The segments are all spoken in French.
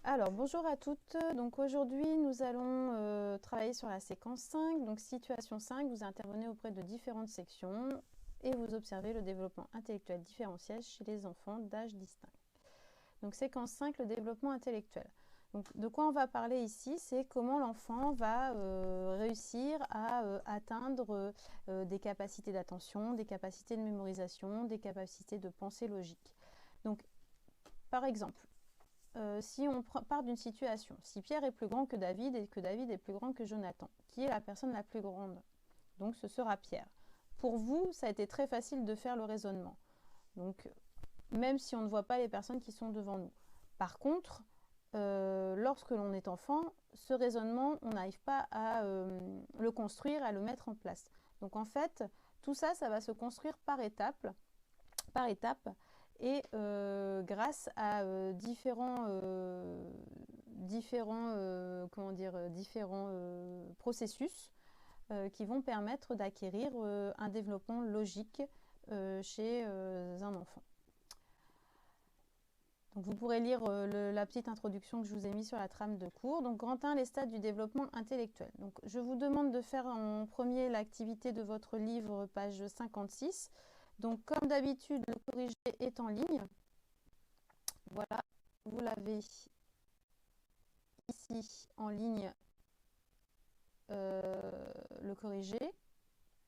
Alors, bonjour à toutes. Donc aujourd'hui, nous allons travailler sur la séquence 5. Donc situation 5, vous intervenez auprès de différentes sections et vous observez le développement intellectuel différentiel chez les enfants d'âge distinct. Donc séquence 5, le développement intellectuel. Donc, de quoi on va parler ici, c'est comment l'enfant va réussir à atteindre des capacités d'attention, des capacités de mémorisation, des capacités de pensée logique. Donc, par exemple, si on part d'une situation, si Pierre est plus grand que David et que David est plus grand que Jonathan, qui est la personne la plus grande? Donc ce sera Pierre. Pour vous, ça a été très facile de faire le raisonnement. Donc même si on ne voit pas les personnes qui sont devant nous. Par contre, lorsque l'on est enfant, ce raisonnement, on n'arrive pas à le construire, à le mettre en place. Donc en fait, tout ça, ça va se construire par étapes et grâce à différents processus qui vont permettre d'acquérir un développement logique chez un enfant. Donc vous pourrez lire la petite introduction que je vous ai mise sur la trame de cours. Donc grand 1, les stades du développement intellectuel. Donc je vous demande de faire en premier l'activité de votre livre, page 56. Donc comme d'habitude, le corrigé est en ligne. Voilà, vous l'avez ici en ligne, le corrigé.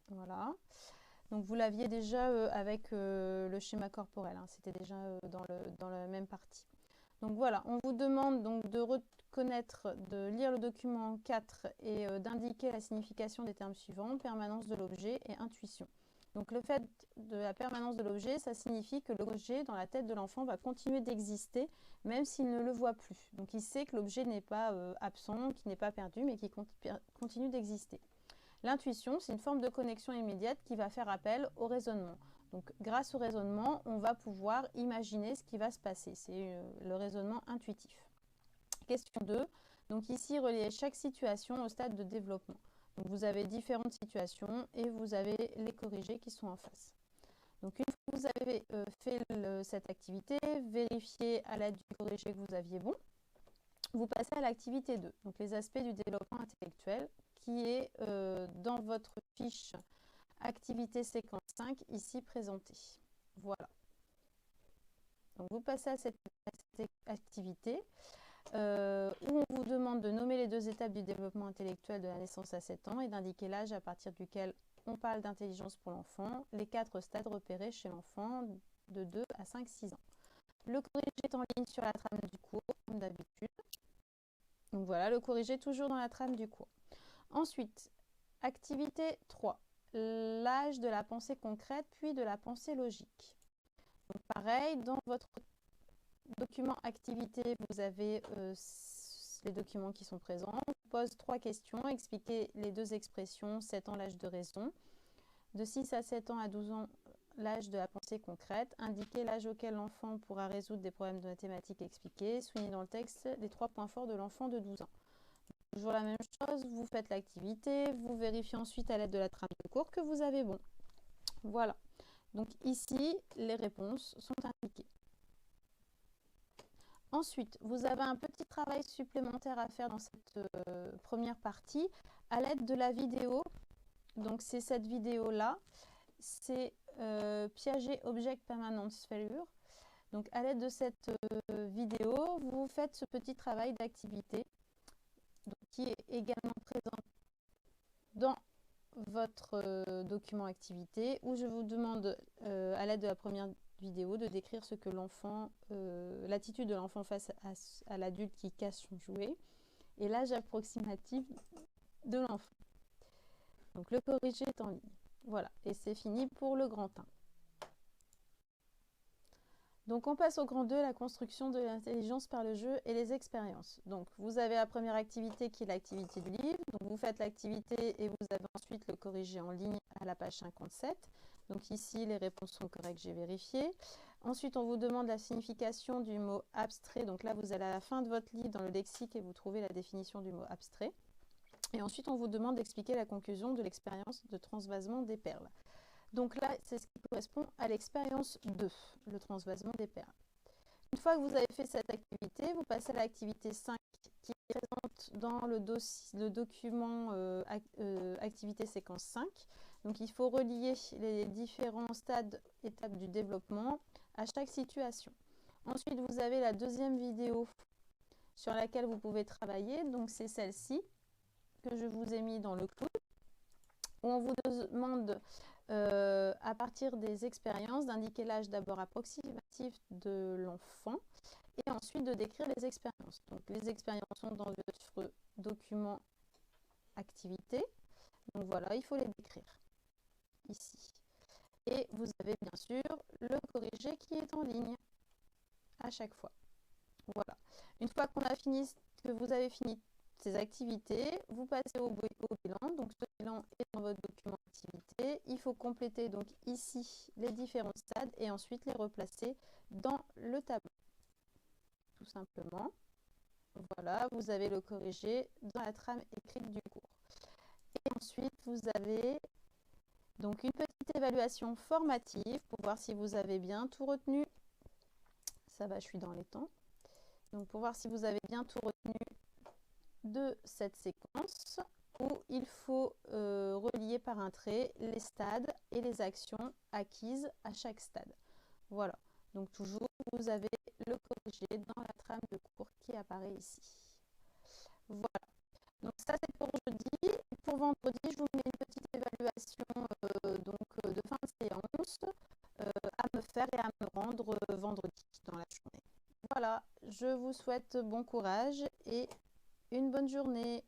Voilà. Donc vous l'aviez déjà avec le schéma corporel, hein. C'était déjà dans la même partie. Donc voilà, on vous demande donc de reconnaître, de lire le document 4 et d'indiquer la signification des termes suivants: permanence de l'objet et intuition. Donc le fait de la permanence de l'objet, ça signifie que l'objet dans la tête de l'enfant va continuer d'exister même s'il ne le voit plus. Donc il sait que l'objet n'est pas absent, qu'il n'est pas perdu, mais qu'il continue d'exister. L'intuition, c'est une forme de connexion immédiate qui va faire appel au raisonnement. Donc grâce au raisonnement, on va pouvoir imaginer ce qui va se passer. C'est le raisonnement intuitif. Question 2. Donc ici, reliez chaque situation au stade de développement. Donc vous avez différentes situations et vous avez les corrigés qui sont en face. Donc une fois que vous avez fait cette activité, vérifiez à l'aide du corrigé que vous aviez bon. Vous passez à l'activité 2, donc les aspects du développement intellectuel, qui est dans votre fiche activité séquence 5, ici présentée. Voilà. Donc vous passez à cette activité où on vous demande de nommer les 2 étapes du développement intellectuel de la naissance à 7 ans et d'indiquer l'âge à partir duquel on parle d'intelligence pour l'enfant, les 4 stades repérés chez l'enfant de 2 à 5-6 ans. Le corrigé est en ligne sur la trame du cours, comme d'habitude. Donc voilà, le corrigé toujours dans la trame du cours. Ensuite, activité 3, l'âge de la pensée concrète puis de la pensée logique. Donc pareil, dans votre document activité, vous avez les documents qui sont présents. On pose 3 questions, expliquez les 2 expressions: 7 ans, l'âge de raison; de 6 à 7 ans à 12 ans, l'âge de la pensée concrète; indiquez l'âge auquel l'enfant pourra résoudre des problèmes de mathématiques expliqués; soulignez dans le texte les 3 points forts de l'enfant de 12 ans. Toujours la même chose, vous faites l'activité, vous vérifiez ensuite à l'aide de la trame de cours que vous avez bon. Voilà. Donc ici, les réponses sont indiquées. Ensuite, vous avez un petit travail supplémentaire à faire dans cette première partie à l'aide de la vidéo. Donc c'est cette vidéo-là, c'est Piaget Object Permanence Failure. Donc à l'aide de cette vidéo, vous faites ce petit travail d'activité qui est également présent dans votre document activité, où je vous demande à l'aide de la première vidéo de décrire ce que l'enfant, l'attitude de l'enfant face à l'adulte qui casse son jouet et l'âge approximatif de l'enfant. Donc le corrigé est en ligne. Voilà, et c'est fini pour le grand 1. Donc on passe au grand 2, la construction de l'intelligence par le jeu et les expériences. Donc vous avez la première activité qui est l'activité du livre. Donc vous faites l'activité et vous avez ensuite le corrigé en ligne à la page 57. Donc ici les réponses sont correctes, j'ai vérifié. Ensuite on vous demande la signification du mot abstrait. Donc là vous allez à la fin de votre livre dans le lexique et vous trouvez la définition du mot abstrait. Et ensuite on vous demande d'expliquer la conclusion de l'expérience de transvasement des perles. Donc là, c'est ce qui correspond à l'expérience 2, le transvasement des perles. Une fois que vous avez fait cette activité, vous passez à l'activité 5 qui est présente dans le document activité séquence 5. Donc il faut relier les différents stades, étapes du développement à chaque situation. Ensuite, vous avez la deuxième vidéo sur laquelle vous pouvez travailler. Donc c'est celle-ci que je vous ai mis dans le cloud, où on vous demande à partir des expériences d'indiquer l'âge d'abord approximatif de l'enfant et ensuite de décrire les expériences. Donc les expériences sont dans votre document activité. Donc voilà, il faut les décrire ici. Et vous avez bien sûr le corrigé qui est en ligne à chaque fois. Voilà. Une fois qu'on a fini, que vous avez fini ces activités, vous passez au bilan. Donc ce bilan est dans votre document activité. Il faut compléter donc ici les différents stades et ensuite les replacer dans le tableau. Tout simplement. Voilà, vous avez le corrigé dans la trame écrite du cours. Et ensuite, vous avez donc une petite évaluation formative pour voir si vous avez bien tout retenu. Ça va, je suis dans les temps. Donc pour voir si vous avez bien tout retenu de cette séquence où il faut relier par un trait les stades et les actions acquises à chaque stade. Voilà, donc toujours vous avez le corrigé dans la trame de cours qui apparaît ici. Voilà, donc ça c'est pour jeudi. Pour vendredi, je vous mets une petite évaluation de fin de séance à me faire et à me rendre vendredi dans la journée. Voilà, je vous souhaite bon courage et une bonne journée.